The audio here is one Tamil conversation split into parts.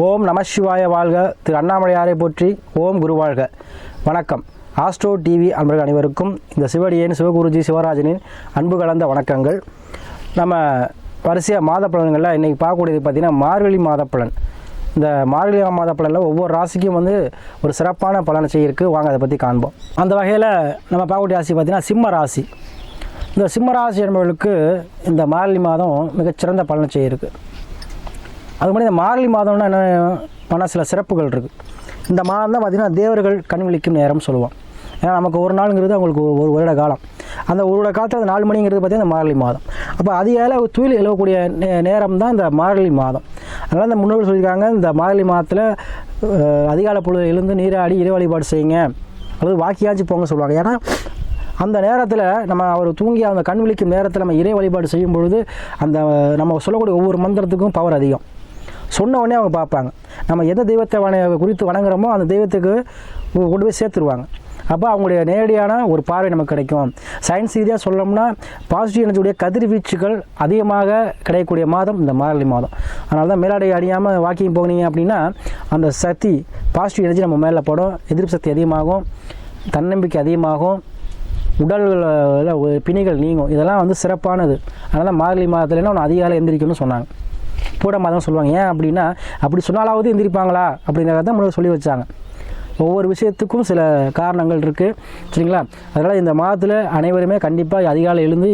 ஓம் நம சிவாய வாழ்க. திரு அண்ணாமலையாரை போற்றி. ஓம் குரு வாழ்க. வணக்கம். ஆஸ்ட்ரோ டிவி அன்பர்கள் அனைவருக்கும் இந்த சிவடியன் சிவகுருஜி சிவராஜனின் அன்பு கலந்த வணக்கங்கள். நம்ம வரிசையாக மாத பலன்களில் இன்றைக்கி பார்க்கக்கூடியது பார்த்திங்கன்னா மார்கழி மாத பலன். இந்த மார்கழி மாத பலனில் ஒவ்வொரு ராசிக்கும் ஒரு சிறப்பான பலனை செய்யிருக்கு. வாங்க அதை பற்றி காண்போம். அந்த வகையில் நம்ம பார்க்கக்கூடிய ராசி பார்த்திங்கன்னா சிம்ம ராசி. இந்த சிம்ம ராசி என்பவர்களுக்கு இந்த மார்கழி மாதம் மிகச்சிறந்த பலனை செய்யிருக்கு. அது மாதிரி இந்த மார்கழி மாதம்னா என்ன பண்ண சில சிறப்புகள் இருக்குது. இந்த மாதம் தான் பார்த்திங்கன்னா தேவர்கள் கண் விழிக்கும் நேரம் சொல்லுவோம். ஏன்னா நமக்கு ஒரு நாளுங்கிறது அவங்களுக்கு ஒரு வருட காலம். அந்த ஒரு வருட காலத்தில் அந்த 4 மணிங்கிறது பார்த்திங்கன்னா இந்த மார்கழி மாதம். அப்போ அதிகாலை துயில் எழுவக்கூடிய நேரம் தான் இந்த மார்கழி மாதம். அதனால் இந்த முன்னோர்கள் சொல்லியிருக்காங்க, இந்த மார்கழி மாதத்தில் அதிகாலை பொழுது எழுந்து நீராடி இறை வழிபாடு செய்யுங்க, அல்லது வாக்கியாச்சு போங்க சொல்லுவாங்க. ஏன்னா அந்த நேரத்தில் நம்ம அவர் தூங்கி அந்த கண் விழிக்கும் நேரத்தில் நம்ம இறை வழிபாடு செய்யும் பொழுது அந்த நம்ம சொல்லக்கூடிய ஒவ்வொரு மந்திரத்துக்கும் பவர் அதிகம். சொன்ன உடனே அவங்க பார்ப்பாங்க. நம்ம எந்த தெய்வத்தை குறித்து வணங்குறோமோ அந்த தெய்வத்துக்கு கொண்டு போய் சேர்த்துருவாங்க. அப்போ அவங்களுடைய நேரடியான ஒரு பார்வை நமக்கு கிடைக்கும். சயின்ஸ் ரீதியாக சொல்லணும்னா பாசிட்டிவ் எனர்ஜியுடைய கதிர்வீச்சுகள் அதிகமாக கிடைக்கக்கூடிய மாதம் இந்த மார்கழி மாதம். அதனால தான் மேலாடை அணியாமல் வாக்கிங் போனீங்க அப்படின்னா அந்த சக்தி பாசிட்டிவ் எனர்ஜி நம்ம மேலே படும். எதிர்ப்பு சக்தி அதிகமாகும், தன்னம்பிக்கை அதிகமாகும், உடல் பிணிகள் நீங்கும். இதெல்லாம் சிறப்பானது. அதனால் தான் மார்கழி மாதத்துலன்னா ஒன்று அதிகாலை எந்திரிக்கணும்னு சொன்னாங்க. பூட மாதம் சொல்லுவாங்க. ஏன் அப்படின்னா அப்படி சொன்னாலாவது எந்திரிப்பாங்களா அப்படிங்கிறத தான் முன்னாடி சொல்லி வச்சாங்க. ஒவ்வொரு விஷயத்துக்கும் சில காரணங்கள் இருக்குது, சரிங்களா? அதனால் இந்த மாதத்தில் அனைவருமே கண்டிப்பாக அதிகாலை எழுந்து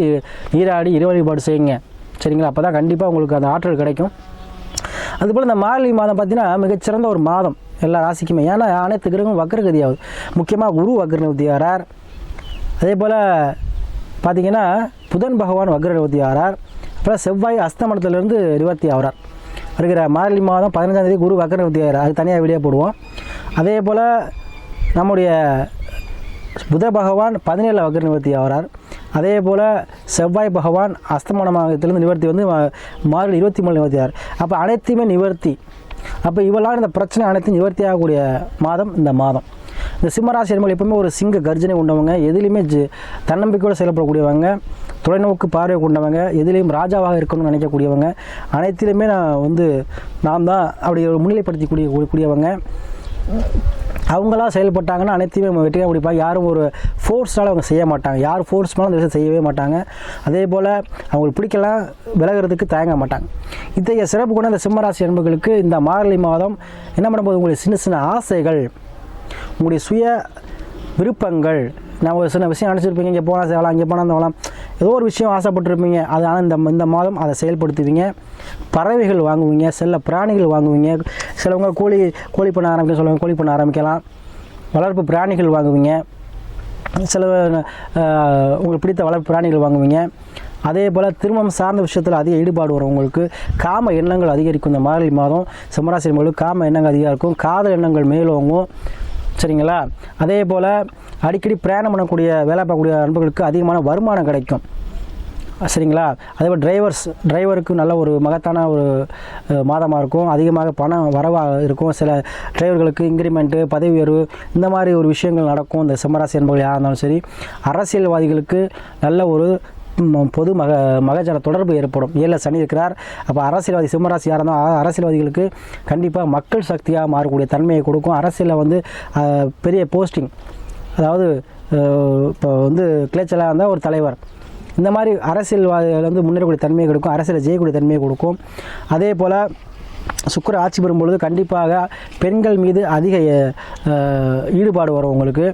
நீராடி இறை வழிபாடு செய்யுங்க, சரிங்களா? அப்போ தான் கண்டிப்பாக உங்களுக்கு அந்த ஆற்றல் கிடைக்கும். அதுபோல் இந்த மார்கழி மாதம் பார்த்திங்கன்னா மிகச்சிறந்த ஒரு மாதம் எல்லா ராசிக்குமே. ஏன்னா அனைத்து கிரகமும் வக்ரகதியாகுது. முக்கியமாக குரு வக்ரகதி ஆகிறார். அதே போல் பார்த்திங்கன்னா புதன் பகவான் வக்ரகதி ஆகிறார். அப்புறம் செவ்வாய் அஸ்தமனத்திலிருந்து நிவர்த்தி ஆகிறார். வருகிற மார்கழி மாதம் 15ஆம் தேதி குரு வக்ரகதி ஆகிறார். அது தனியாக வீடியோ போடுவோம். அதே போல் நம்முடைய புத பகவான் 17 வக்ர நிவர்த்தி ஆகிறார். அதே போல் செவ்வாய் பகவான் அஸ்தமனத்திலிருந்து நிவர்த்தி மார்கழி 23 நிவர்த்தி ஆகிறார். அப்போ அனைத்தையுமே நிவர்த்தி. அப்போ இவெல்லாம் இந்த பிரச்சனை அனைத்தையும் நிவர்த்தி ஆகக்கூடிய மாதம் இந்த மாதம். இந்த சிம்மராசி என்பது எப்பவுமே ஒரு சிங்க கர்ஜனை கொண்டவங்க, எதிலையுமே தன்னம்பிக்கையோடு செயல்படக்கூடியவங்க, தொலைநோக்கு பார்வை கொண்டவங்க, எதிலையும் ராஜாவாக இருக்கணும்னு நினைக்கக்கூடியவங்க, அனைத்திலுமே நாம் தான் அப்படி ஒரு முன்னிலைப்படுத்தி கூடியவங்க. அவங்களா செயல்பட்டாங்கன்னா அனைத்தையுமே வெற்றியாக முடிப்பாங்க. யாரும் ஒரு ஃபோர்ஸ்னால அவங்க செய்ய மாட்டாங்க. யார் ஃபோர்ஸ் மேலே அந்த விஷயம் செய்யவே மாட்டாங்க. அதே போல் அவங்களுக்கு பிடிக்கலாம் விலகிறதுக்கு தயங்க மாட்டாங்க. இத்தகைய சிறப்பு கொண்ட இந்த சிம்மராசி என்பவர்களுக்கு இந்த மார்கழி மாதம் என்ன பண்ணும்போது உங்களுடைய சின்ன சின்ன ஆசைகள், உங்களுடைய சுய விருப்பங்கள், நான் ஒரு சின்ன விஷயம் நினச்சிருப்பீங்க, இங்கே போனால் செய்யலாம், இங்கே போனால் செய்யலாம், ஏதோ ஒரு விஷயம் ஆசைப்பட்டிருப்பீங்க. அது ஆனால் இந்த மாதம் அதை செயல்படுத்துவீங்க. பறவைகள் வாங்குவீங்க, செல்ல பிராணிகள் வாங்குவீங்க. சிலவங்க கோழி பண்ண ஆரம்பிக்க சொல்லுவாங்க, கோழி பண்ண ஆரம்பிக்கலாம். வளர்ப்பு பிராணிகள் வாங்குவீங்க. சில உங்களுக்கு பிடித்த வளர்ப்பு பிராணிகள் வாங்குவீங்க. அதே போல் திருமணம் சார்ந்த விஷயத்தில் அதிக ஈடுபாடு வரும். உங்களுக்கு காம எண்ணங்கள் அதிகரிக்கும். இந்த மார்கழி மாதம் சிம்மராசி என்பவர்களுக்கு காம எண்ணங்கள் அதிகம் இருக்கும். காதல் எண்ணங்கள் மேலோங்கும், சரிங்களா? அதே போல் அடிக்கடி பிரயாணம் பண்ணக்கூடிய வேலை பார்க்கக்கூடிய நண்பர்களுக்கு அதிகமான வருமானம் கிடைக்கும், சரிங்களா? அதே போல் டிரைவருக்கு நல்ல ஒரு மகத்தான ஒரு மாதமாக இருக்கும். அதிகமாக பணம் வரவாக இருக்கும். சில டிரைவர்களுக்கு இன்க்ரிமெண்ட்டு, பதவி உயர்வு, இந்த மாதிரி ஒரு விஷயங்கள் நடக்கும். இந்த சிம்மராசி என்பவர்கள் யாராக இருந்தாலும் சரி. அரசியல்வாதிகளுக்கு நல்ல ஒரு பொது மகஜன தொடர்பு ஏற்படும். 7 சனி இருக்கிறார். அப்போ அரசியல்வாதி சிம்மராசி யாராக இருந்தால் அரசியல்வாதிகளுக்கு கண்டிப்பாக மக்கள் சக்தியாக மாறக்கூடிய தன்மையை கொடுக்கும். அரசியலில் பெரிய போஸ்டிங், அதாவது இப்போ கிளைச்சலாக இருந்தால் ஒரு தலைவர், இந்த மாதிரி அரசியல்வாதிகள் முன்னேறக்கூடிய தன்மையை கொடுக்கும். அரசியலில் ஜெயக்கூடிய தன்மையை கொடுக்கும். அதே போல் சுக்கிரன் ஆட்சி பெறும்பொழுது கண்டிப்பாக பெண்கள் மீது அதிக ஈடுபாடு வரும் உங்களுக்கு.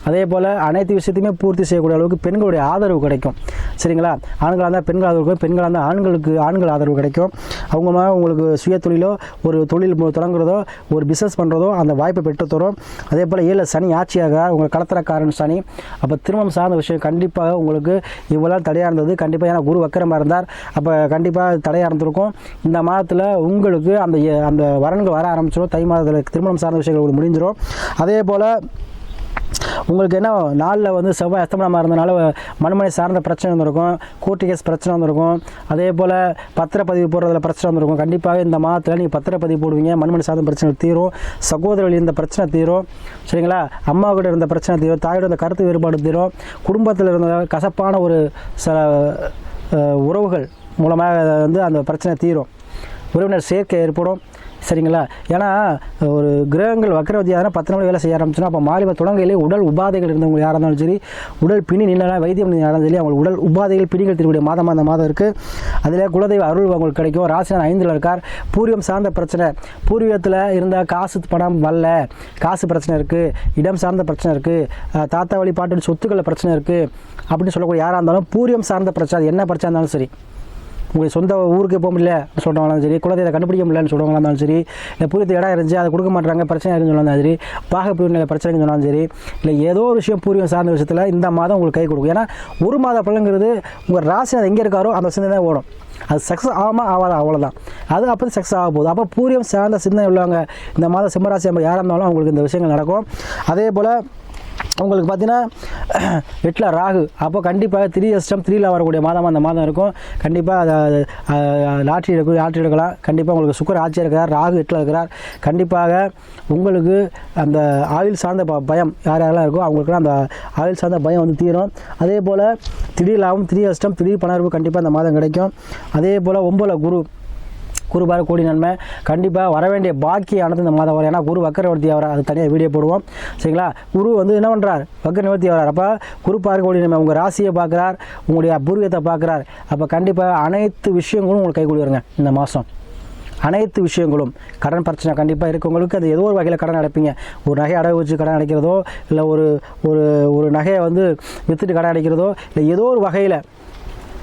அதே போல் அனைத்து விஷயத்தையுமே பூர்த்தி செய்யக்கூடிய அளவுக்கு பெண்களுடைய ஆதரவு கிடைக்கும், சரிங்களா? ஆண்களாக இருந்தால் பெண்கள் ஆதரவு கிடைக்கும், பெண்களாக இருந்தால் ஆண்கள் ஆதரவு கிடைக்கும். அவங்க உங்களுக்கு சுய தொழிலோ ஒரு தொழில் தொடங்குறதோ ஒரு பிஸ்னஸ் பண்ணுறதோ அந்த வாய்ப்பை பெற்று தரும். அதே போல் 7 சனி ஆட்சியாக உங்கள் களத்திரக்காரன் சனி. அப்போ திருமணம் சார்ந்த விஷயம் கண்டிப்பாக உங்களுக்கு இவ்வளோ தடையாக இருந்தது. கண்டிப்பாக ஏன்னா குரு வக்கரமாக இருந்தார். அப்போ கண்டிப்பாக தடையாக இருந்திருக்கும். இந்த மாதத்தில் உங்களுக்கு அந்த வரன்கள் வர ஆரம்பிச்சிடும். தை மாதத்தில் திருமணம் சார்ந்த விஷயங்கள் முடிஞ்சிடும். அதே போல் உங்களுக்கு என்ன நாளில் செவ்வாய் அஸ்தமனமாக இருந்தனால மண்மனை சார்ந்த பிரச்சனை வந்திருக்கும், கோர்ட்டு கேஸ் பிரச்சனை வந்திருக்கும். அதே போல் பத்திரப்பதிவு போடுறதுல பிரச்சனை வந்திருக்கும். கண்டிப்பாக இந்த மாதத்தில் நீங்கள் பத்திரப்பதிவு போடுவீங்க, மண்மனை சார்ந்த பிரச்சனை தீரும். சகோதரர்கள் இருந்த பிரச்சனை தீரும், சரிங்களா? அம்மா கூட இருந்த பிரச்சனை தீரும். தாயோட இருந்த கருத்து வேறுபாடு தீரும். குடும்பத்தில் இருந்த கசப்பான ஒரு சில உறவுகள் மூலமாக அந்த பிரச்சனை தீரும். உறவினர் சேர்க்கை ஏற்படும். சரிங்களா? ஏன்னா ஒரு கிரகங்கள் வக்கரவதியாக 10 நாள் வேலை செய்ய ஆரம்பிச்சுன்னா அப்போ மாலிம தொடங்கையிலே உடல் உபாதைகள் இருந்தவங்க யாராக இருந்தாலும் சரி, உடல் பிணி நின்றனா வைத்தியம் யாராக இருந்தாலும் சரி, அவங்க உடல் உபாதைகள் பிணிகள் திருக்கூடிய மாதமாக அந்த மாதம் இருக்குது. அதில் குலதெய்வ அருள் அவங்களுக்கு கிடைக்கும். ராசிநாதன் 5ல் இருக்கார். பூர்வீகம் சார்ந்த பிரச்சனை, பூர்வீகத்தில் இருந்தால் காசு பணம் வரல, காசு பிரச்சனை இருக்குது, இடம் சார்ந்த பிரச்சனை இருக்குது, தாத்தா வழிபாட்டு சொத்துக்களில் பிரச்சனை இருக்குது அப்படின்னு சொல்லக்கூடிய யாராக இருந்தாலும் பூர்வீகம் சார்ந்த பிரச்சனை, அது என்ன பிரச்சனை இருந்தாலும் சரி, உங்களுக்கு சொந்த ஊருக்கு போக முடியல சொல்கிறவங்களாலும் சரி, குலதெய்வத்தை கண்டுபிடிக்க முடியலன்னு சொல்கிறவங்களா இருந்தாலும் சரி, இல்லை பூர்வீகத்து இடம் இருந்துச்சு அதை கொடுக்க மாட்டாங்க பிரச்சனை இருக்குன்னு சொன்னாலும் சரி, பாகப்பிரிவினை பிரச்சனைன்னு சொன்னாலும் சரி, இல்லை ஏதோ ஒரு விஷயம் பூர்வீகம் சார்ந்த விஷயத்தில் இந்த மாதம் உங்களுக்கு கை கொடுக்கும். ஏன்னா ஒரு மாத பலங்கிறது உங்கள் ராசி அது எங்கே இருக்காரோ அந்த சிந்தனை தான் ஓடும். அது சக்ஸஸ் ஆகாமல் ஆகாது, அவ்வளோதான். அது அப்போ சக்ஸஸ் ஆக போகுது. அப்போ பூர்வீகம் சார்ந்த சிந்தனை உள்ளவங்க இந்த மாதம் சிம்மராசி யாராக இருந்தாலும் அவங்களுக்கு இந்த விஷயங்கள் நடக்கும். அதே போல் உங்களுக்கு பார்த்தீங்கன்னா 8ல் ராகு, அப்போ கண்டிப்பாக 3 அஷ்டம் 3ல் வரக்கூடிய மாதமாக அந்த மாதம் இருக்கும். கண்டிப்பாக லாட்ரி எடுக்கலாம். கண்டிப்பாக உங்களுக்கு சுக்கர ஆட்சியாக இருக்கிறார், ராகு 8ல் இருக்கிறார். கண்டிப்பாக உங்களுக்கு அந்த ஆயுள் சார்ந்த பயம் யாரெல்லாம் இருக்கோ அவங்களுக்குலாம் அந்த ஆயுள் சார்ந்த பயம் வந்து தீரும். அதே போல் திடீர் லாபம், 3 அஷ்டம் திடீர் பணர்வு கண்டிப்பாக அந்த மாதம் கிடைக்கும். அதே போல் 9ல் குரு பாரு கோடி நன்மை, கண்டிப்பாக வர வேண்டிய பாக்கியானது இந்த மாதம் வரும். ஏன்னா குரு வக்கரவர்த்தி ஆகிறார், அது தனியாக வீடியோ போடுவோம் சரிங்களா. குரு வந்து என்ன பண்ணுறார், வக்கர நிவர்த்தி ஆகிறார். அப்போ குரு பாரு கோடி நன்மை, உங்கள் ராசியை பார்க்குறார், உங்களுடைய பூர்வீகத்தை பார்க்குறார். அப்போ கண்டிப்பாக அனைத்து விஷயங்களும் உங்களுக்கு கை கொடுக்குறங்க இந்த மாதம். அனைத்து விஷயங்களும் கடன் பிரச்சனை கண்டிப்பாக இருக்கவங்களுக்கு அது ஏதோ ஒரு வகையில் கடன் அடைப்பீங்க. ஒரு நகை அடகு வச்சு கடன் அடைக்கிறதோ, இல்லை ஒரு நகையை வந்து விற்றுட்டு கடன் அடைக்கிறதோ, இல்லை ஏதோ ஒரு வகையில்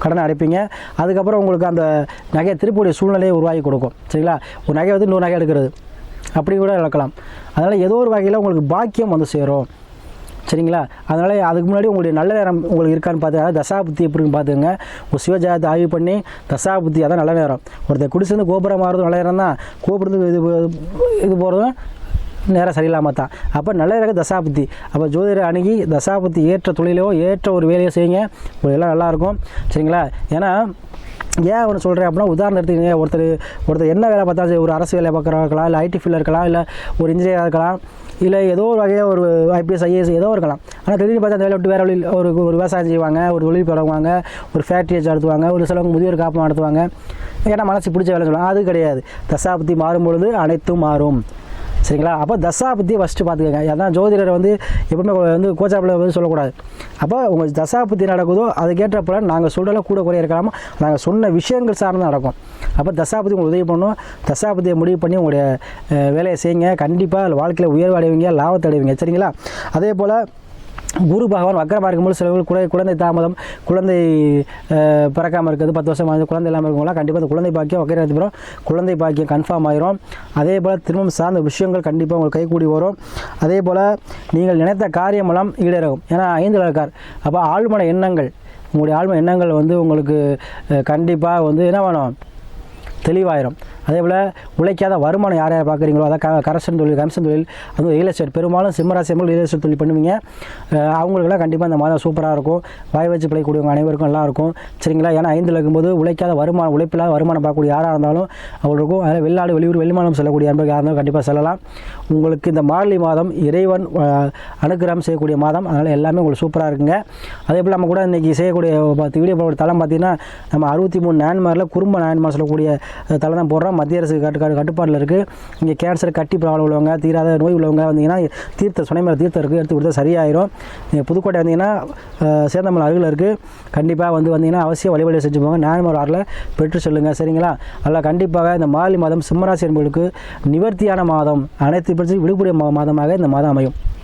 கடனை அடைப்பீங்க. அதுக்கப்புறம் உங்களுக்கு அந்த நகையை திருப்பக்கூடிய சூழ்நிலையை உருவாக்கி கொடுக்கும் சரிங்களா. ஒரு நகை வந்து 100 நகை எடுக்கிறது அப்படி கூட இழக்கலாம். அதனால் ஏதோ ஒரு வகையில் உங்களுக்கு பாக்கியம் வந்து சேரும் சரிங்களா. அதனால் அதுக்கு முன்னாடி உங்களுடைய நல்ல நேரம் உங்களுக்கு இருக்கான்னு பார்த்து தசாபுத்தி எப்படின்னு பார்த்துங்க. உங்கள் சிவஜாதத்தை ஆய்வு பண்ணி தசாபுத்தி அதான் நல்ல நேரம். ஒருத்தர் குடிச்சிருந்து கோபுரம் மாறுறதும் நல்ல நேரம் தான், கோபுரத்துக்கு இது போகிறதும் நேரம் சரியில்லாமல் தான். அப்போ நல்ல இருக்க தசாபுத்தி. அப்போ ஜோதிடரை அணுகி தசாபுத்தி ஏற்ற தொழிலோ ஏற்ற ஒரு வேலையோ செய்யுங்க, எல்லாம் நல்லாயிருக்கும் சரிங்களா. ஏன்னா ஏன் ஒன்று சொல்கிறேன் அப்படின்னா, உதாரணத்துக்கு ஒருத்தர் என்ன வேலை பார்த்தாலும் சரி, ஒரு அரசு வேலை பார்க்குறவங்க இருக்கலாம், இல்லை ஐடி ஃபீல்டில் இருக்கலாம், இல்லை ஒரு இன்ஜினியராக இருக்கலாம், இல்லை ஏதோ ஒரு வகையாக ஒரு IPS IAS ஏதோ இருக்கலாம். ஆனால் திடீர்னு பார்த்தா அந்த வேலை விட்டு வேறு வழி ஒரு விவசாயம் செய்வாங்க, ஒரு தொழில் தொடங்குவாங்க, ஒரு ஃபேக்ட்ரி நடத்துவாங்க, ஒரு சிலவங்க முதியோர் காப்பம் நடத்துவாங்க. ஏன்னா மனசு பிடிச்ச வேலை சொல்லுவாங்க. அது கிடையாது. தசாபுத்தி மாறும்பொழுது அனைத்தும் மாறும் சரிங்களா. அப்போ தசாபுத்தியை ஃபஸ்ட்டு பார்த்துக்கங்க. அதான் ஜோதிடரை வந்து எப்பவுமே வந்து கோச்சாப்பில் வந்து சொல்லக்கூடாது. அப்போ உங்கள் தசாபுத்தி நடக்குதோ அதுக்கேற்ற பலன் நாங்கள் சொல்கிறல கூட குறைய இருக்கலாமா, நாங்கள் சொன்ன விஷயங்கள் சார்ந்து நடக்கும். அப்போ தசாபுத்தி உங்களுக்கு உதவி பண்ணும். தசாபுத்தியை முடிவு பண்ணி உங்களுடைய வேலையை செய்யுங்க. கண்டிப்பாக வாழ்க்கையில் உயர்வு அடைவீங்க, லாபத்தை அடைவீங்க சரிங்களா. அதே போல் குரு பகவான் வக்கரமாக இருக்கும்போது சிலவர்கள் குழந்தை தாமதம், குழந்தை பிறக்காமல் இருக்கிறது, 10 வருஷம் ஆகுது குழந்தை இல்லாமல் இருக்கவங்களாம் கண்டிப்பாக அந்த குழந்தை பாக்கியம் வக்கரத்துக்கு அப்புறம் குழந்தை பாக்கியம் கன்ஃபார்ம் ஆயிரும். அதே போல் திருமணம் சார்ந்த விஷயங்கள் கண்டிப்பாக உங்களுக்கு கைகூடி வரும். அதே போல் நீங்கள் நினைத்த காரியமெல்லாம் ஈடேறும். ஏன்னா 5ல் இருக்கார். அப்போ ஆழ்மன எண்ணங்கள், உங்களுடைய ஆழ்மன எண்ணங்கள் வந்து உங்களுக்கு கண்டிப்பாக வந்து என்ன வேணும், தெளிவாயிரும். அதே போல் உழைக்காத வருமானம் யார் பார்க்குறீங்களோ, அதான் கமிஷன் தொழில், அதுவும் ரியல் எஸ்டேட், பெரும்பாலும் சிம்மராசி ரியல் எஸ்டேட் தொழில் பண்ணுவீங்க. அவங்களுக்குலாம் கண்டிப்பாக இந்த மாதம் சூப்பராக இருக்கும். வாய் வச்சு பிழைக்கூடியவங்க அனைவருக்கும் நல்லா இருக்கும் சரிங்களா. ஏன்னா 5ல் இருக்கும்போது உழைப்பில்லாத வருமானம் பார்க்கக்கூடிய யாராக இருந்தாலும் அவங்களுக்கும், அதில் வெளிநாடு வெளியூர் வெளிமானம் செல்லக்கூடிய அன்பர்கள் யாராக இருந்தாலும் கண்டிப்பாக செல்லலாம். உங்களுக்கு இந்த மார்கழி மாதம் இறைவன் அனுக்கிரகம் செய்யக்கூடிய மாதம். அதனால் எல்லாமே உங்களுக்கு சூப்பராக இருக்குங்க. அதே போல் நம்ம கூட இன்றைக்கி செய்யக்கூடிய வீடியோ போட தளம் பார்த்திங்கன்னா, நம்ம 63 நாயன்மாரில் குறும்ப நாயன்மார் சொல்லக்கூடிய தலை தான் போடுறோம். மத்திய அரசு கட்டுப்பாட்டில் இருக்குது. இங்கே கேன்சர், கட்டி ப்ராப்ளம் உள்ளவங்க, தீராத நோய் உள்ளவங்க வந்தீங்கன்னா சொன்னைமேல தீர்த்தம் இருக்குது, எடுத்து கொடுத்தா சரியாயிரும். நீங்கள் புதுக்கோட்டை வந்தீங்கன்னா சேந்தமலை அருகில் இருக்குது. கண்டிப்பாக வந்தீங்கன்னா அவசியம் வழிபாடு செஞ்சு போங்க. நாயன்மார் ஆறில் பெற்று சொல்லுங்கள் சரிங்களா. அதில் கண்டிப்பாக இந்த மார்கழி மாதம் சிம்மராசி என்பவர்களுக்கு நிவர்த்தியான மாதம், அனைத்து பிரச்சனையும் விடுபடிய மாதமாக இந்த மாதம் அமையும்.